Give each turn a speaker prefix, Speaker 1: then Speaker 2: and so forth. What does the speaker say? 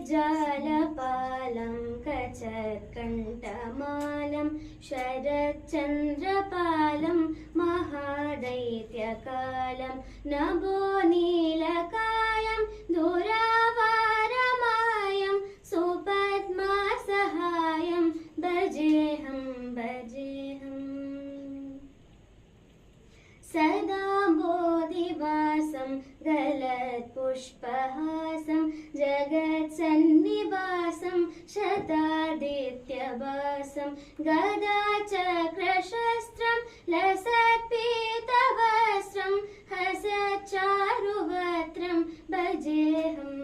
Speaker 1: जालपालं कचत्कण्ठमालं शरच्चन्द्रपालं महादैत्यकालं नभो नीलकायं दुरावारमायं सुपद्मासहायं भजेऽहं सदा बोधिवासं गलत्पुष्पहासं जगत्सन्निवासं शतादित्यवासं गदाचक्रशस्त्रं लसत्पीतवस्त्रं हसच्चारुवक्त्रं भजेऽहं